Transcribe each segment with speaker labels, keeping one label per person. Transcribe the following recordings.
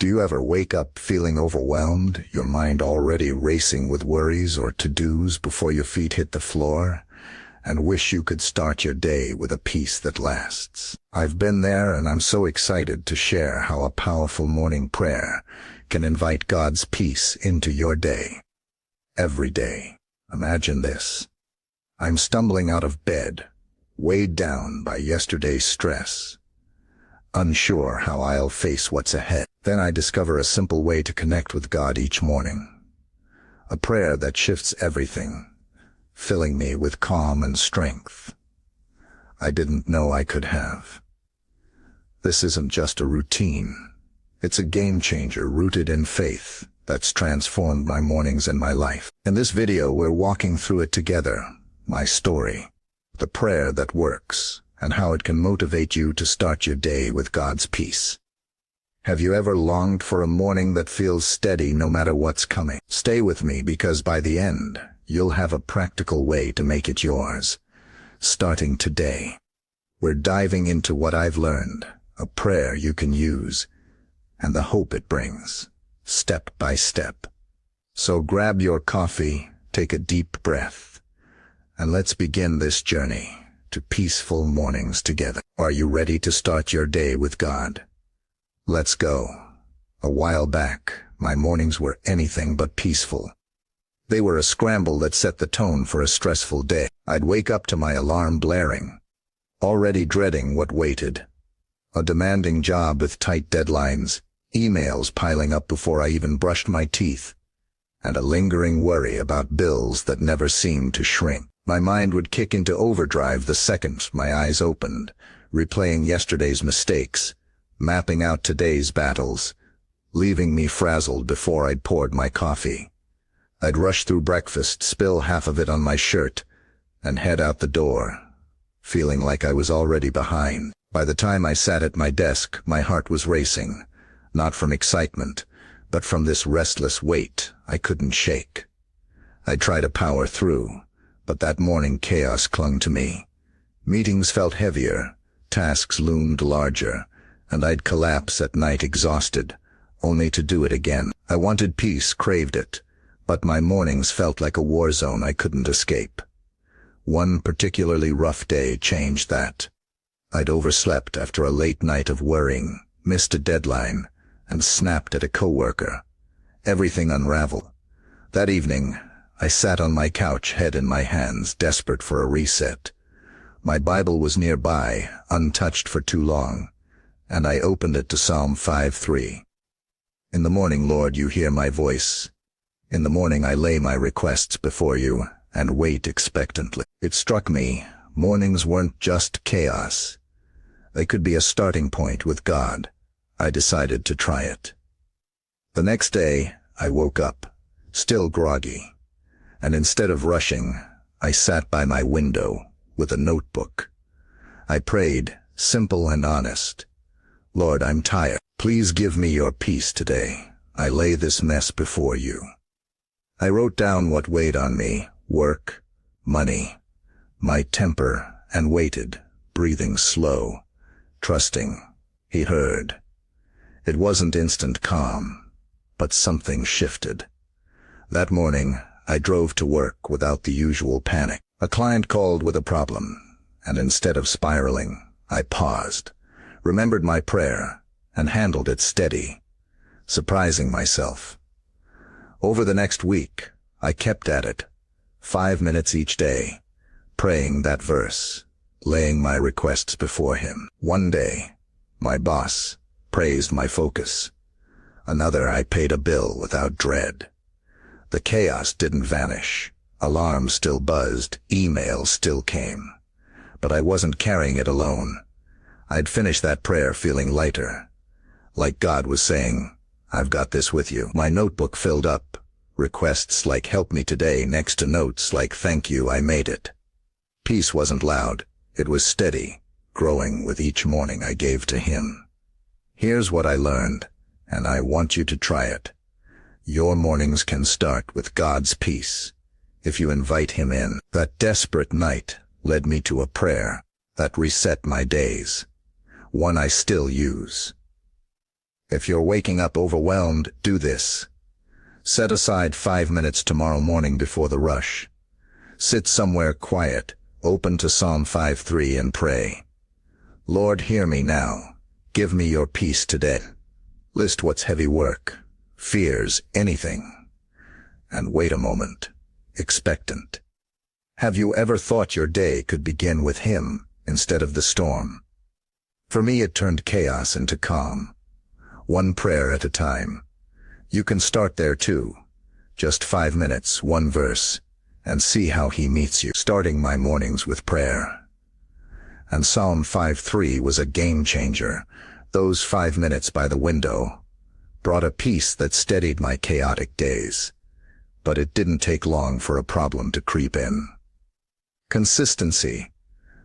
Speaker 1: Do you ever wake up feeling overwhelmed, your mind already racing with worries or to-dos before your feet hit the floor, and wish you could start your day with a peace that lasts? I've been there, and I'm so excited to share how a powerful morning prayer can invite God's peace into your day. Every day. Imagine this. I'm stumbling out of bed, weighed down by yesterday's stress, unsure how I'll face what's ahead. Then I discover a simple way to connect with God each morning. A prayer that shifts everything, filling me with calm and strength I didn't know I could have. This isn't just a routine. It's a game changer rooted in faith that's transformed my mornings and my life. In this video, we're walking through it together, my story, the prayer that works, and how it can motivate you to start your day with God's peace. Have you ever longed for a morning that feels steady no matter what's coming? Stay with me, because by the end, you'll have a practical way to make it yours. Starting today, we're diving into what I've learned, a prayer you can use, and the hope it brings, step by step. So grab your coffee, take a deep breath, and let's begin this journey to peaceful mornings together. Are you ready to start your day with God? Let's go. A while back, my mornings were anything but peaceful. They were a scramble that set the tone for a stressful day. I'd wake up to my alarm blaring, already dreading what waited. A demanding job with tight deadlines, emails piling up before I even brushed my teeth, and a lingering worry about bills that never seemed to shrink. My mind would kick into overdrive the second my eyes opened, replaying yesterday's mistakes, mapping out today's battles, leaving me frazzled before I'd poured my coffee. I'd rush through breakfast, spill half of it on my shirt, and head out the door, feeling like I was already behind. By the time I sat at my desk, my heart was racing, not from excitement, but from this restless weight I couldn't shake. I'd try to power through, but that morning chaos clung to me. Meetings felt heavier, tasks loomed larger, and I'd collapse at night exhausted, only to do it again. I wanted peace, craved it, but my mornings felt like a war zone I couldn't escape. One particularly rough day changed that. I'd overslept after a late night of worrying, missed a deadline, and snapped at a coworker. Everything unraveled. That evening, I sat on my couch, head in my hands, desperate for a reset. My Bible was nearby, untouched for too long, and I opened it to Psalm 5:3. In the morning, Lord, you hear my voice. In the morning I lay my requests before you and wait expectantly. It struck me, mornings weren't just chaos. They could be a starting point with God. I decided to try it. The next day, I woke up, still groggy, and instead of rushing, I sat by my window with a notebook. I prayed, simple and honest. Lord, I'm tired. Please give me your peace today. I lay this mess before you. I wrote down what weighed on me: work, money, my temper, and waited, breathing slow, trusting He heard. It wasn't instant calm, but something shifted. That morning, I drove to work without the usual panic. A client called with a problem, and instead of spiraling, I paused, remembered my prayer, and handled it steady, surprising myself. Over the next week, I kept at it, 5 minutes each day, praying that verse, laying my requests before Him. One day, my boss praised my focus. Another, I paid a bill without dread. The chaos didn't vanish. Alarms still buzzed, emails still came. But I wasn't carrying it alone. I'd finished that prayer feeling lighter, like God was saying, I've got this with you. My notebook filled up, requests like help me today next to notes like thank you, I made it. Peace wasn't loud, it was steady, growing with each morning I gave to Him. Here's what I learned, and I want you to try it. Your mornings can start with God's peace if you invite Him in. That desperate night led me to a prayer that reset my days, one I still use. If you're waking up overwhelmed, do this. Set aside 5 minutes tomorrow morning before the rush. Sit somewhere quiet, open to Psalm 5:3 and pray. Lord, hear me now. Give me your peace today. List what's heavy work, fears, anything. And wait a moment, expectant. Have you ever thought your day could begin with Him instead of the storm? For me, it turned chaos into calm. One prayer at a time. You can start there too. Just 5 minutes, one verse, and see how He meets you. Starting my mornings with prayer. And Psalm 5:3 was a game changer. Those 5 minutes by the window brought a peace that steadied my chaotic days. But it didn't take long for a problem to creep in. Consistency.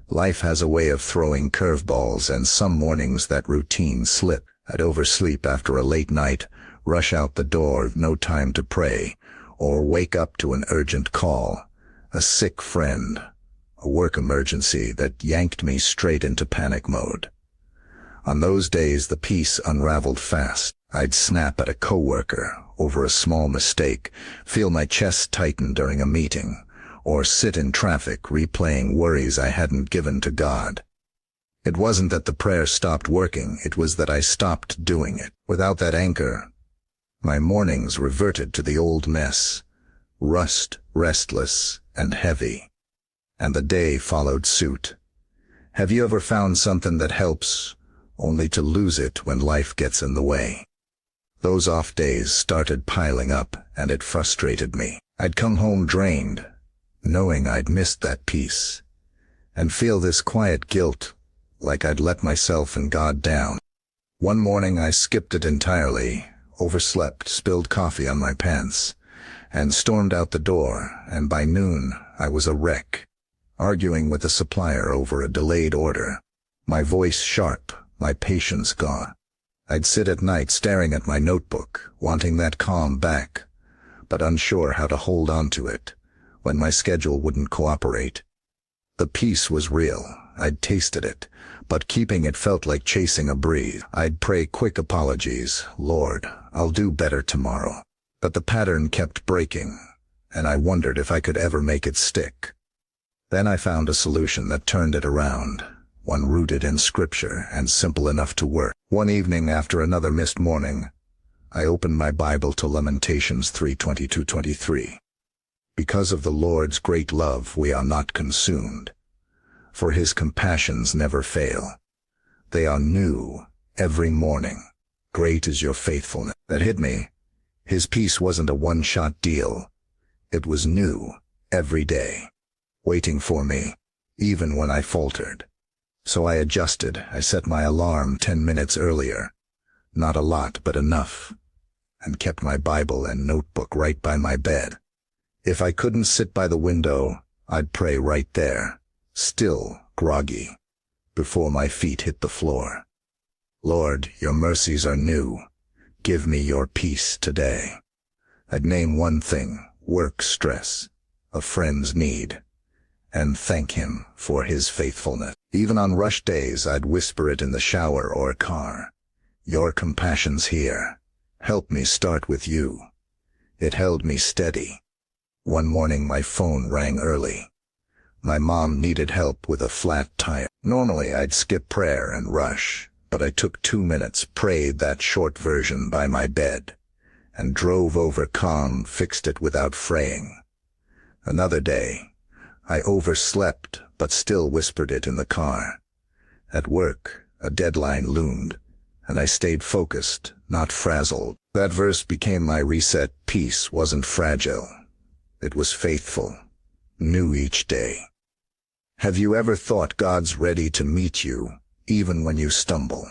Speaker 1: Life has a way of throwing curveballs, and some mornings that routine slip. I'd oversleep after a late night, rush out the door, no time to pray, or wake up to an urgent call, a sick friend, a work emergency that yanked me straight into panic mode. On those days, the peace unraveled fast. I'd snap at a coworker over a small mistake, feel my chest tighten during a meeting, or sit in traffic replaying worries I hadn't given to God. It wasn't that the prayer stopped working, it was that I stopped doing it. Without that anchor, my mornings reverted to the old mess, restless, and heavy. And the day followed suit. Have you ever found something that helps, only to lose it when life gets in the way? Those off days started piling up, and it frustrated me. I'd come home drained, knowing I'd missed that peace, and feel this quiet guilt, like I'd let myself and God down. One morning I skipped it entirely, overslept, spilled coffee on my pants, and stormed out the door, and by noon I was a wreck, arguing with a supplier over a delayed order. My voice sharp, my patience gone. I'd sit at night staring at my notebook, wanting that calm back, but unsure how to hold on to it when my schedule wouldn't cooperate. The peace was real, I'd tasted it, but keeping it felt like chasing a breeze. I'd pray quick apologies, Lord, I'll do better tomorrow. But the pattern kept breaking, and I wondered if I could ever make it stick. Then I found a solution that turned it around, one rooted in Scripture and simple enough to work. One evening after another missed morning, I opened my Bible to Lamentations 3:22-23. Because of the Lord's great love we are not consumed, for His compassions never fail. They are new every morning. Great is your faithfulness. That hit me. His peace wasn't a one-shot deal. It was new every day, waiting for me, even when I faltered. So I adjusted. I set my alarm 10 minutes earlier. Not a lot, but enough. And kept my Bible and notebook right by my bed. If I couldn't sit by the window, I'd pray right there, still groggy, before my feet hit the floor. Lord, your mercies are new. Give me your peace today. I'd name one thing, work stress, a friend's need, and thank Him for His faithfulness. Even on rush days, I'd whisper it in the shower or car. Your compassion's here. Help me start with you. It held me steady. One morning my phone rang early. My mom needed help with a flat tire. Normally I'd skip prayer and rush, but I took 2 minutes, prayed that short version by my bed, and drove over calm, fixed it without fraying. Another day, I overslept, but still whispered it in the car. At work, a deadline loomed, and I stayed focused, not frazzled. That verse became my reset. Peace wasn't fragile. It was faithful, new each day. Have you ever thought God's ready to meet you, even when you stumble?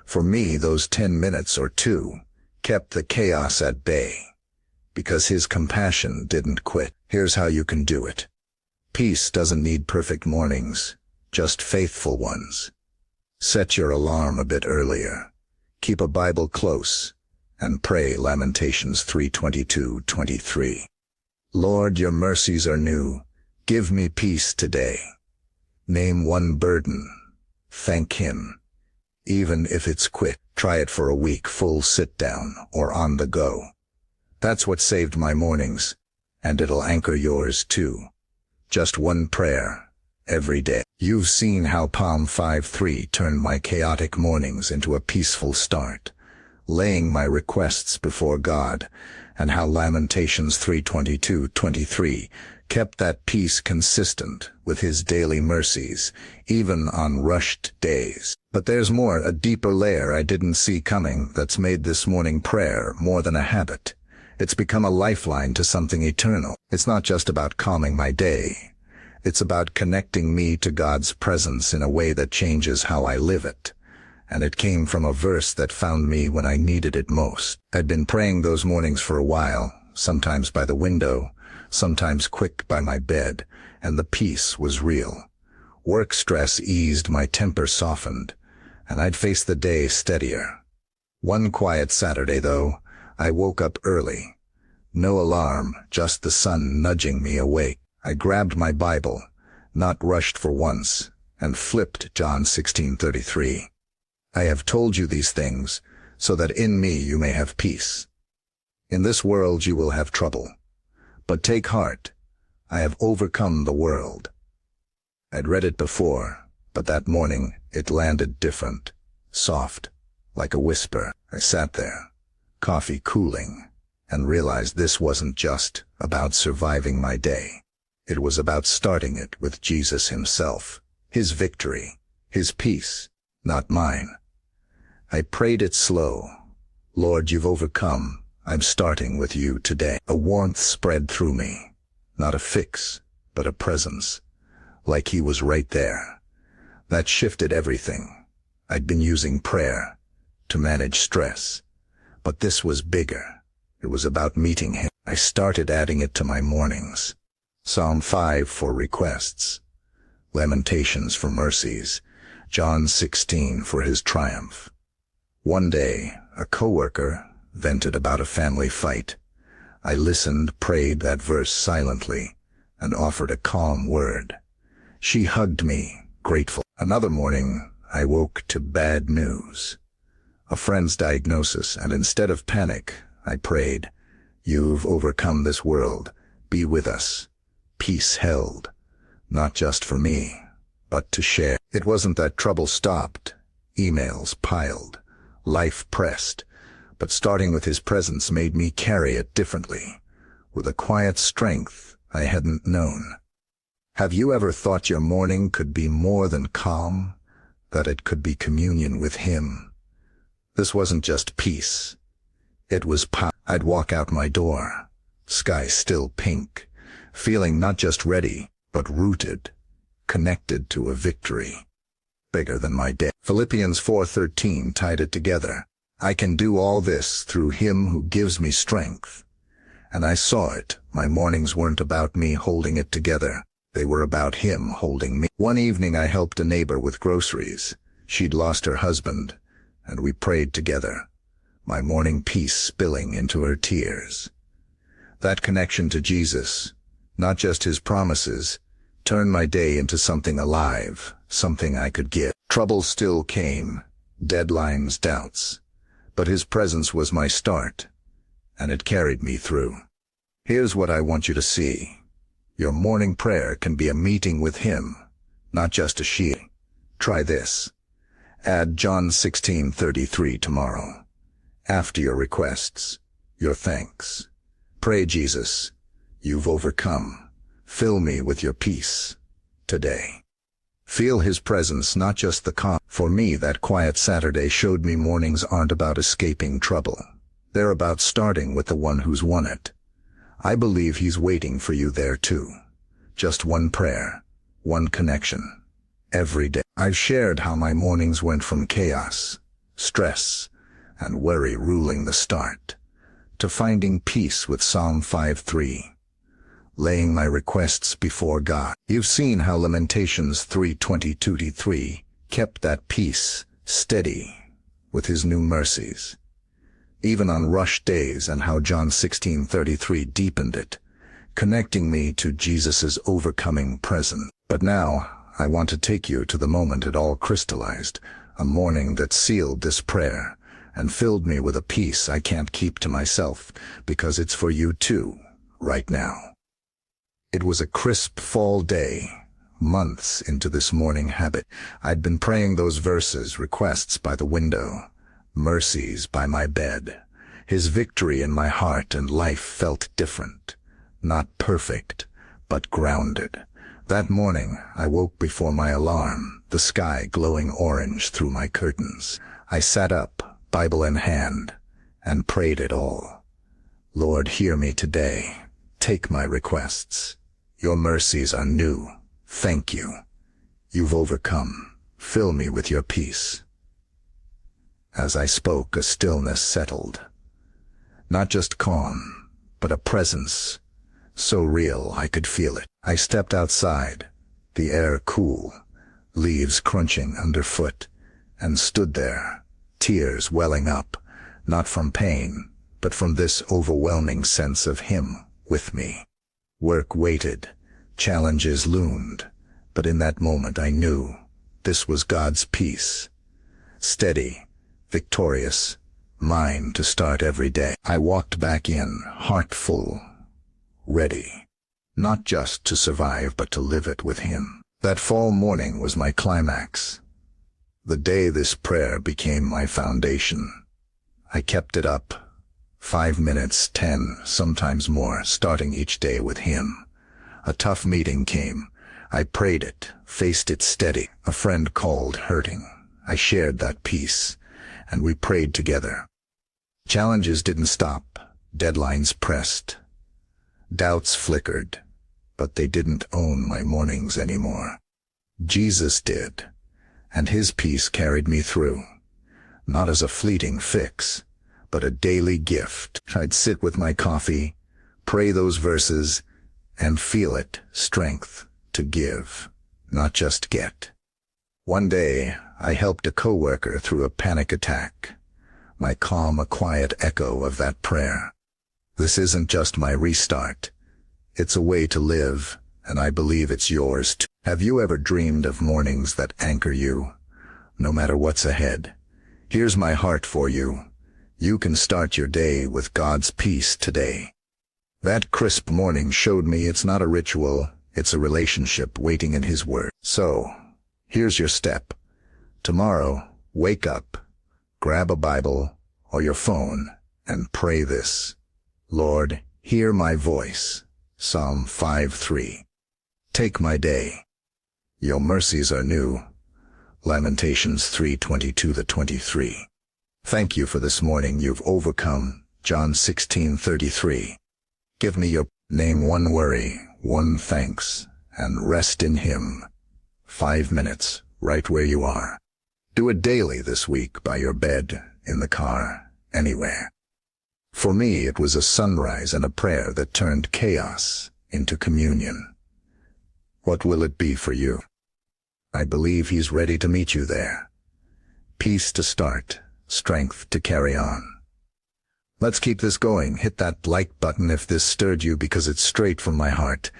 Speaker 1: For me, those 10 minutes or 2 kept the chaos at bay, because His compassion didn't quit. Here's how you can do it. Peace doesn't need perfect mornings, just faithful ones. Set your alarm a bit earlier. Keep a Bible close, and pray Lamentations 3:22-23. Lord, your mercies are new. Give me peace today. Name one burden. Thank Him. Even if it's quick, try it for a week, full sit down or on the go. That's what saved my mornings, and it'll anchor yours too. Just one prayer every day. You've seen how Psalm 5:3 turned my chaotic mornings into a peaceful start, laying my requests before God, and how Lamentations 3:22-23 kept that peace consistent with his daily mercies, even on rushed days. But there's more, a deeper layer I didn't see coming that's made this morning prayer more than a habit. It's become a lifeline to something eternal. It's not just about calming my day. It's about connecting me to God's presence in a way that changes how I live it. And it came from a verse that found me when I needed it most. I'd been praying those mornings for a while, sometimes by the window, sometimes quick by my bed, and the peace was real. Work stress eased, my temper softened, and I'd face the day steadier. One quiet Saturday, though, I woke up early. No alarm, just the sun nudging me awake. I grabbed my Bible, not rushed for once, and flipped John 16:33. I have told you these things, so that in me you may have peace. In this world you will have trouble. But take heart, I have overcome the world. I'd read it before, but that morning it landed different, soft, like a whisper. I sat there, coffee cooling, and realized this wasn't just about surviving my day. It was about starting it with Jesus himself, his victory, his peace, not mine. I prayed it slow. Lord, you've overcome. I'm starting with you today. A warmth spread through me, not a fix, but a presence, like he was right there. That shifted everything. I'd been using prayer to manage stress, but this was bigger. It was about meeting him. I started adding it to my mornings. Psalm 5 for requests, Lamentations for mercies, John 16 for his triumph. One day, a coworker vented about a family fight. I listened, prayed that verse silently, and offered a calm word. She hugged me, grateful. Another morning, I woke to bad news. A friend's diagnosis, and instead of panic, I prayed, "You've overcome this world. Be with us." Peace held, not just for me, but to share. It wasn't that trouble stopped. Emails piled, life pressed, but starting with his presence made me carry it differently, with a quiet strength I hadn't known. Have you ever thought your morning could be more than calm, that it could be communion with him? This wasn't just peace. It was power. I'd walk out my door, sky still pink, feeling not just ready, but rooted, connected to a victory bigger than my day. Philippians 4:13 tied it together. I can do all this through him who gives me strength. And I saw it. My mornings weren't about me holding it together. They were about him holding me. One evening I helped a neighbor with groceries. She'd lost her husband, and we prayed together, my morning peace spilling into her tears. That connection to Jesus, not just his promises, turned my day into something alive, something I could give. Trouble still came, deadlines, doubts, but his presence was my start, and it carried me through. Here's what I want you to see. Your morning prayer can be a meeting with him, not just a shield. Try this. Add John 16:33 tomorrow. After your requests, your thanks. Pray, Jesus, you've overcome. Fill me with your peace today. Feel his presence, not just the calm. For me, that quiet Saturday showed me mornings aren't about escaping trouble. They're about starting with the one who's won it. I believe he's waiting for you there too. Just one prayer, one connection, every day. I've shared how my mornings went from chaos, stress, and worry ruling the start, to finding peace with Psalm 5:3. Laying my requests before God. You've seen how Lamentations 3:22-3 kept that peace steady with his new mercies, even on rushed days, and how John 16:33 deepened it, connecting me to Jesus' overcoming presence. But now, I want to take you to the moment it all crystallized, a morning that sealed this prayer and filled me with a peace I can't keep to myself, because it's for you too, right now. It was a crisp fall day, months into this morning habit. I'd been praying those verses, requests by the window, mercies by my bed. His victory in my heart and life felt different, not perfect, but grounded. That morning, I woke before my alarm, the sky glowing orange through my curtains. I sat up, Bible in hand, and prayed it all. Lord, hear me today. Take my requests. Your mercies are new. Thank you. You've overcome. Fill me with your peace. As I spoke, a stillness settled. Not just calm, but a presence, so real I could feel it. I stepped outside, the air cool, leaves crunching underfoot, and stood there, tears welling up, not from pain, but from this overwhelming sense of Him with me. Work waited, challenges loomed, but in that moment I knew this was God's peace. Steady, victorious, mine to start every day. I walked back in, heart full, ready, not just to survive but to live it with Him. That fall morning was my climax. The day this prayer became my foundation. I kept it up, 5 minutes, 10, sometimes more, starting each day with Him. A tough meeting came. I prayed it, faced it steady. A friend called, hurting. I shared that peace, and we prayed together. Challenges didn't stop. Deadlines pressed. Doubts flickered, but they didn't own my mornings anymore. Jesus did, and His peace carried me through. Not as a fleeting fix, but a daily gift. I'd sit with my coffee, pray those verses, and feel it, strength to give, not just get. One day, I helped a coworker through a panic attack. My calm, a quiet echo of that prayer. This isn't just my restart. It's a way to live, and I believe it's yours too. Have you ever dreamed of mornings that anchor you, no matter what's ahead? Here's my heart for you. You can start your day with God's peace today. That crisp morning showed me it's not a ritual, it's a relationship waiting in His Word. So, here's your step. Tomorrow, wake up, grab a Bible or your phone, and pray this. Lord, hear my voice. Psalm 5:3. Take my day. Your mercies are new. Lamentations 3:22-23. Thank you for this morning you've overcome. John 16:33. Give me your name, one worry, one thanks, and rest in Him. 5 minutes, right where you are. Do it daily this week by your bed, in the car, anywhere. For me, it was a sunrise and a prayer that turned chaos into communion. What will it be for you? I believe He's ready to meet you there. Peace to start, strength to carry on. Let's keep this going. Hit that like button if this stirred you, because it's straight from my heart.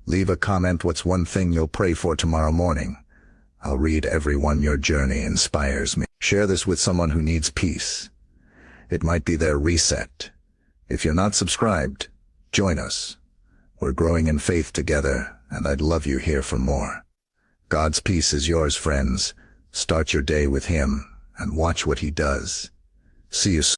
Speaker 1: Leave a comment. What's one thing you'll pray for tomorrow morning? I'll read every one. Your journey inspires me. Share this with someone who needs peace. It might be their reset. If you're not subscribed, join us. We're growing in faith together, and I'd love you here for more. God's peace is yours, friends. Start your day with Him, and watch what He does. See you soon.